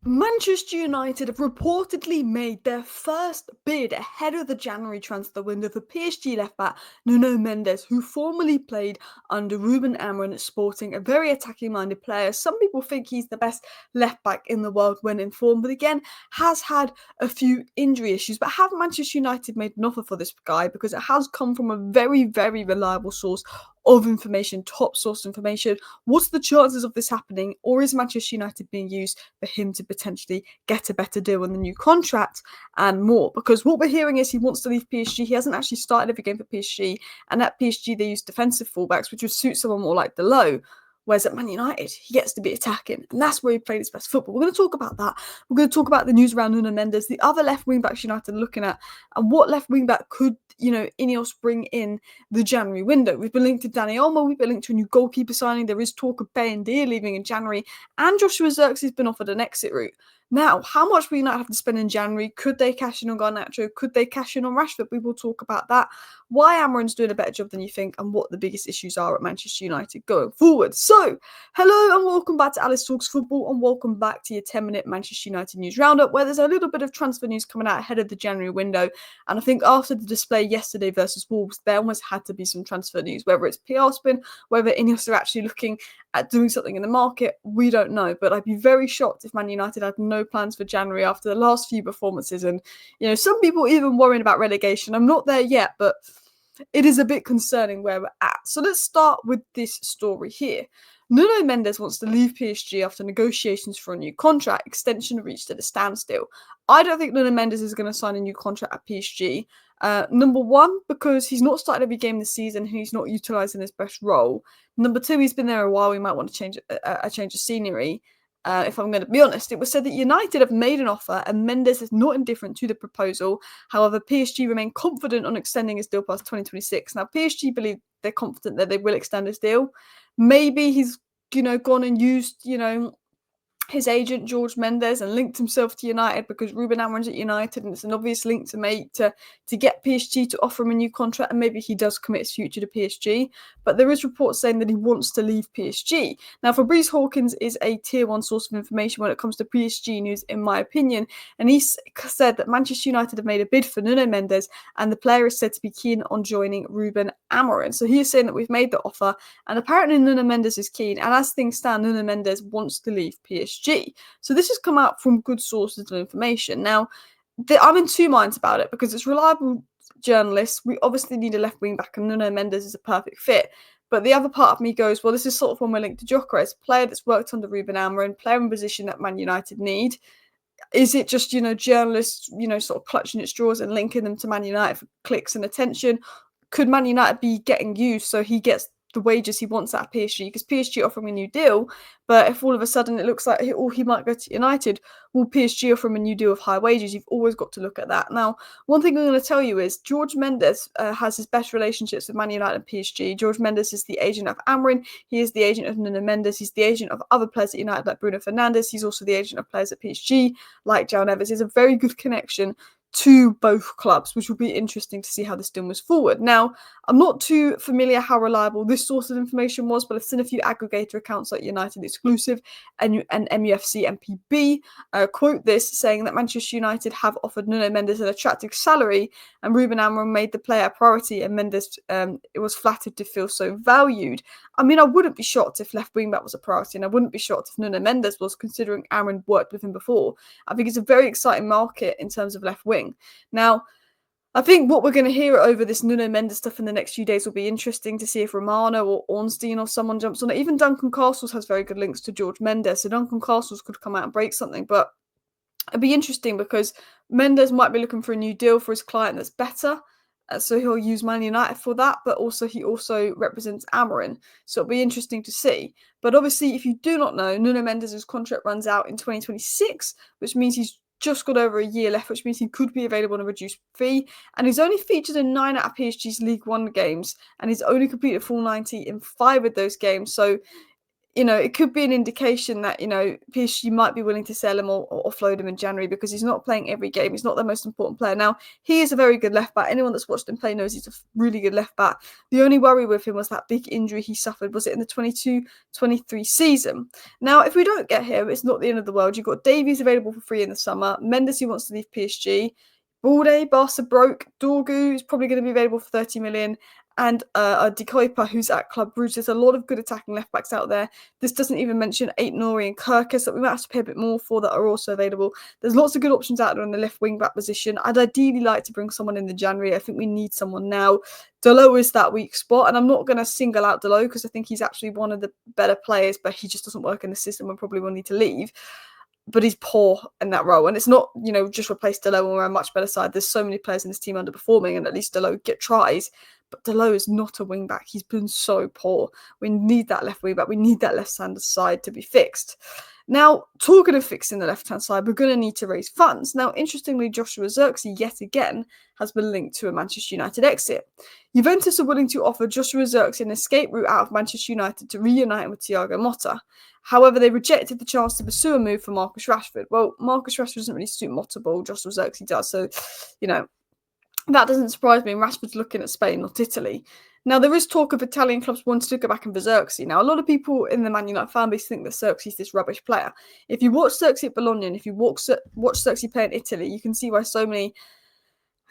Manchester United have reportedly made their first bid ahead of the January transfer window for PSG left-back Nuno Mendes, who formerly played under Ruben Amorim at Sporting, a very attacking-minded player. Some people think he's the best left-back in the world when in form, but again, has had a few injury issues. But have Manchester United made an offer for this guy? Because it has come from a very, very reliable source of information, top source information. What's the chances of this happening? Or is Manchester United being used for him to potentially get a better deal on the new contract and more? Because what we're hearing is he wants to leave PSG. He hasn't actually started every game for PSG. And at PSG, they use defensive fullbacks, which would suit someone more like Delo. Whereas at Man United, he gets to be attacking. And that's where he played his best football. We're going to talk about that. We're going to talk about the news around Nuno Mendes, the other left wing backs United are looking at, and what left wing back could, INEOS bring in the January window. We've been linked to Danny Olmo. We've been linked to a new goalkeeper signing. There is talk of Bayindir leaving in January. And Joshua Zirkzee has been offered an exit route. Now, how much will United have to spend in January? Could they cash in on Garnacho? Could they cash in on Rashford? We will talk about that. Why Amorim's doing a better job than you think, and what the biggest issues are at Manchester United going forward. So, hello and welcome back to Alice Talks Football, and welcome back to your 10-minute Manchester United news roundup, where there's a little bit of transfer news coming out ahead of the January window. And I think after the display yesterday versus Wolves, there almost had to be some transfer news, whether it's PR spin, whether INEOS are actually looking at doing something in the market, we don't know. But I'd be very shocked if Man United had no plans for January after the last few performances. And, some people even worrying about relegation. I'm not there yet, but it is a bit concerning where we're at. So let's start with this story here. Nuno Mendes wants to leave PSG after negotiations for a new contract extension reached at a standstill. I don't think Nuno Mendes is going to sign a new contract at PSG. Number one, because he's not started every game this season and he's not utilising his best role. Number two, he's been there a while. We might want to change a change of scenery. If I'm going to be honest, it was said that United have made an offer and Mendes is not indifferent to the proposal. However, PSG remain confident on extending his deal past 2026. Now, PSG believe they're confident that they will extend his deal. Maybe he's, gone and used, his agent George Mendes and linked himself to United because Ruben Amorim's at United and it's an obvious link to make to get PSG to offer him a new contract, and maybe he does commit his future to PSG. But there is reports saying that he wants to leave PSG. Now, Fabrice Hawkins is a tier one source of information when it comes to PSG news, in my opinion, and he said that Manchester United have made a bid for Nuno Mendes and the player is said to be keen on joining Ruben Amorim. So he is saying that we've made the offer and apparently Nuno Mendes is keen, and as things stand, Nuno Mendes wants to leave PSG. So this has come out from good sources of information. Now, I'm in two minds about it because it's reliable journalists. We obviously need a left wing back, and Nuno Mendes is a perfect fit. But the other part of me goes, well, this is sort of when we're linked to Gyökeres, a player that's worked under Ruben Amorim, player in position that Man United need. Is it just, journalists, sort of clutching at straws and linking them to Man United for clicks and attention? Could Man United be getting used so he gets the wages he wants out of PSG? Because PSG offering a new deal, but if all of a sudden it looks like he might go to United, will PSG offer him a new deal of high wages? You've always got to look at that. Now, one thing I'm going to tell you is George Mendes has his best relationships with Man United and PSG. George Mendes is the agent of Amorim. He is the agent of Nuno Mendes. He's the agent of other players at United like Bruno Fernandes. He's also the agent of players at PSG like João Neves. He's a very good connection to both clubs, which will be interesting to see how this deal moves forward. Now, I'm not too familiar how reliable this source of information was, but I've seen a few aggregator accounts like United Exclusive and MUFC and PB quote this, saying that Manchester United have offered Nuno Mendes an attractive salary and Ruben Amorim made the player a priority and Mendes it was flattered to feel so valued. I mean, I wouldn't be shocked if left wing back was a priority, and I wouldn't be shocked if Nuno Mendes was, considering Amorim worked with him before. I think it's a very exciting market in terms of left wing. Now, I think what we're going to hear over this Nuno Mendes stuff in the next few days will be interesting to see if Romano or Ornstein or someone jumps on it. Even Duncan Castles has very good links to George Mendes, so Duncan Castles could come out and break something. But it'd be interesting because Mendes might be looking for a new deal for his client that's better. So he'll use Man United for that, but also he also represents Amorim. So it'll be interesting to see. But obviously, if you do not know, Nuno Mendes' contract runs out in 2026, which means he's just got over a year left, which means he could be available on a reduced fee. And he's only featured in 9 out of PSG's League One games, and he's only completed full 90 in 5 of those games. So it could be an indication that, PSG might be willing to sell him or offload him in January because he's not playing every game. He's not their most important player. Now, he is a very good left back. Anyone that's watched him play knows he's a really good left back. The only worry with him was that big injury he suffered. Was it in the 22-23 season? Now, if we don't get him, it's not the end of the world. You've got Davies available for free in the summer. Mendes, who wants to leave PSG. Balde, Barca broke. Dorgu is probably going to be available for 30 million. And De Kuyper, who's at Club Brugge. There's a lot of good attacking left backs out there. This doesn't even mention Aït-Nouri and Kirkus that we might have to pay a bit more for that are also available. There's lots of good options out there on the left wing back position. I'd ideally like to bring someone in the January. I think we need someone now. Dalot is that weak spot, and I'm not going to single out Dalot because I think he's actually one of the better players, but he just doesn't work in the system and probably will need to leave. But he's poor in that role. And it's not, just replace Dalot when we're a much better side. There's so many players in this team underperforming, and at least Dalot get tries. But Dalot is not a wing back. He's been so poor. We need that left wing back. We need that left-hand side to be fixed. Now, talking of fixing the left-hand side, we're going to need to raise funds. Now, interestingly, Joshua Zirkzee, yet again, has been linked to a Manchester United exit. Juventus are willing to offer Joshua Zirkzee an escape route out of Manchester United to reunite him with Thiago Motta. However, they rejected the chance to pursue a move for Marcus Rashford. Well, Marcus Rashford doesn't really suit Motta, but Joshua Zirkzee does. So, that doesn't surprise me. And Rashford's looking at Spain, not Italy. Now, there is talk of Italian clubs wanting to go back in for Zirkzee. Now, a lot of people in the Man United fan base think that Zirkzee is this rubbish player. If you watch Zirkzee at Bologna and if you watch Zirkzee play in Italy, you can see why so many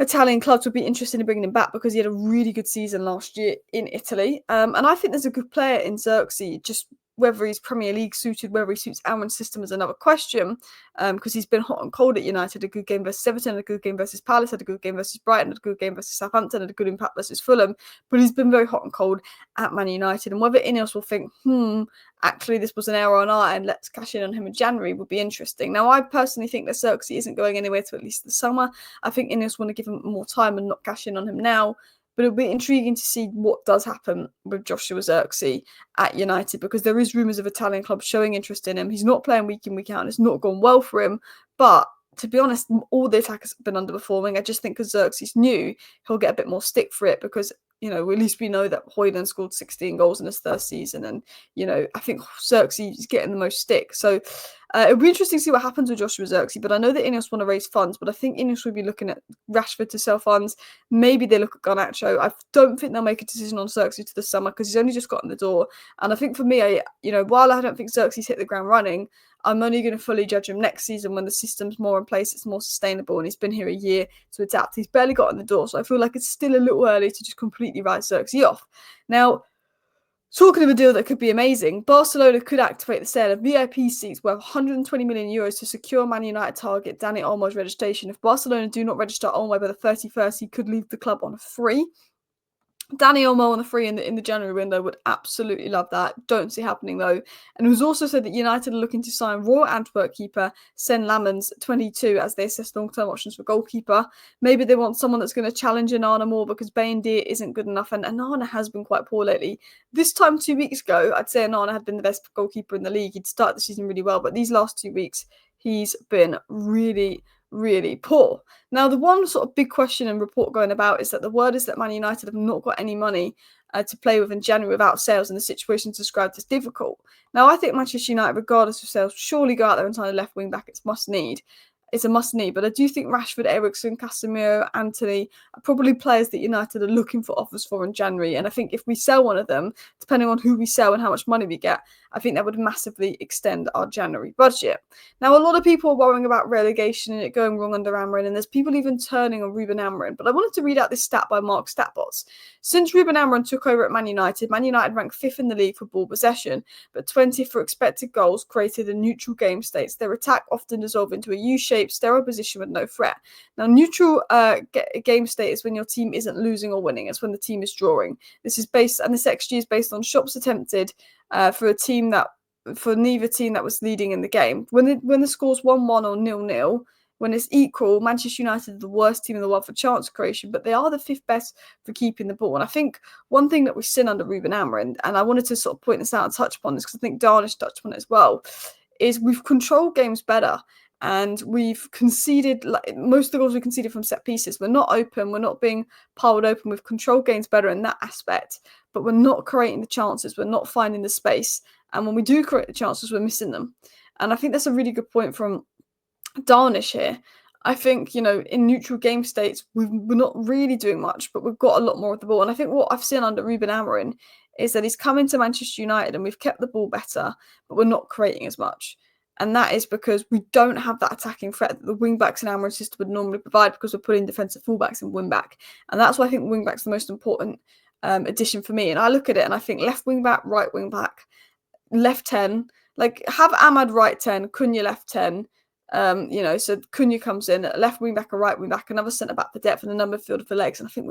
Italian clubs would be interested in bringing him back because he had a really good season last year in Italy. And I think there's a good player in Zirkzee, just whether he's Premier League suited, whether he suits Amorim's system is another question, because he's been hot and cold at United. A good game versus Everton, a good game versus Palace, had a good game versus Brighton, a good game versus Southampton, had a good impact versus Fulham, but he's been very hot and cold at Man United. And whether INEOS will think, actually this was an error on our end, let's cash in on him in January, would be interesting. Now, I personally think that Zirkzee isn't going anywhere to at least the summer. I think INEOS want to give him more time and not cash in on him now. But it'll be intriguing to see what does happen with Joshua Zirkzee at United, because there is rumours of Italian clubs showing interest in him. He's not playing week in, week out, and it's not gone well for him. But to be honest, all the attackers have been underperforming. I just think because Zirkzee's new, he'll get a bit more stick for it because, at least we know that Højlund scored 16 goals in his first season. And, I think Zirkzee is getting the most stick. So it'll be interesting to see what happens with Joshua Zirkzee. But I know that INEOS want to raise funds, but I think INEOS will be looking at Rashford to sell funds. Maybe they look at Garnacho. I don't think they'll make a decision on Zirkzee to the summer because he's only just got in the door. And I think for me, while I don't think Zirkzee's hit the ground running, I'm only going to fully judge him next season when the system's more in place, it's more sustainable, and he's been here a year to adapt. He's barely got in the door, so I feel like it's still a little early to just completely write Zirkzee off. Now, talking of a deal that could be amazing, Barcelona could activate the sale of VIP seats worth 120 million euros to secure Man United target Dani Olmo's registration. If Barcelona do not register Olmo by the 31st, he could leave the club on a free. Dani Olmo on the free in the January window would absolutely love that. Don't see happening though. And it was also said that United are looking to sign Royal Antwerp keeper Sen Lammens, 22, as they assess long-term options for goalkeeper. Maybe they want someone that's going to challenge Onana more because Baindir isn't good enough, and Onana has been quite poor lately. This time 2 weeks ago, I'd say Onana had been the best goalkeeper in the league. He'd started the season really well, but these last 2 weeks, he's been really poor. Now, the one sort of big question and report going about is that the word is that Man United have not got any money to play with in January without sales, and the situation's described as difficult. Now, I think Manchester United, regardless of sales, surely go out there and sign a left wing back. It's a must need. But I do think Rashford, Eriksen, Casemiro, Antony are probably players that United are looking for offers for in January. And I think if we sell one of them, depending on who we sell and how much money we get, I think that would massively extend our January budget. Now, a lot of people are worrying about relegation and it going wrong under Amorim, and there's people even turning on Ruben Amorim. But I wanted to read out this stat by Mark Statbots. Since Ruben Amorim took over at Man United ranked 5th in the league for ball possession, but 20th for expected goals created in neutral game states. Their attack often dissolved into a U-shaped, sterile position with no threat. Now, neutral game state is when your team isn't losing or winning. It's when the team is drawing. This XG is based on shots attempted for neither team that was leading in the game. When the score's 1-1 or 0-0, when it's equal, Manchester United are the worst team in the world for chance creation, but they are the 5th best for keeping the ball. And I think one thing that we've seen under Ruben Amorim, and I wanted to sort of point this out and touch upon this because I think Darnish touched upon it as well, is we've controlled games better. and we've conceded, like, most of the goals we conceded from set pieces. We're not open, we're not being piled open. We've controlled games better in that aspect, but we're not creating the chances, we're not finding the space, and when we do create the chances, we're missing them. And I think that's a really good point from Darnish here. I think, in neutral game states, we're not really doing much, but we've got a lot more of the ball. And I think what I've seen under Ruben Amorim is that he's come into Manchester United and we've kept the ball better, but we're not creating as much. And that is because we don't have that attacking threat that the wing-backs in Amorim's system would normally provide, because we're putting defensive full-backs and wing-back. And that's why I think wing-back's the most important addition for me. And I look at it and I think left wing-back, right wing-back, left 10, like have Ahmad right 10, Cunha left 10. So Cunha comes in, left wing back, a right wing back, another centre back for depth, and a number fielder for legs. And I think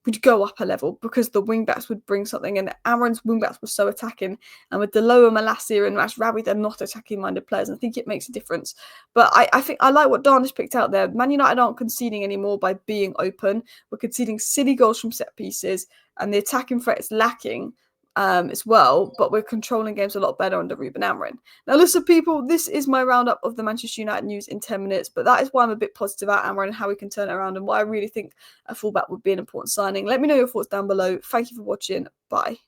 we'd go up a level because the wing backs would bring something. And Amorim's wing backs were so attacking, and with Delo and Malacia and Rabi, they're not attacking minded players. And I think it makes a difference. But I think I like what Darnish picked out there. Man United aren't conceding anymore by being open. We're conceding silly goals from set pieces, and the attacking threat is lacking as well, but we're controlling games a lot better under Ruben Amorim. Now, listen, people, this is my roundup of the Manchester United news in 10 minutes, but that is why I'm a bit positive about Amorim and how we can turn it around, and why I really think a fullback would be an important signing. Let me know your thoughts down below. Thank you for watching. Bye.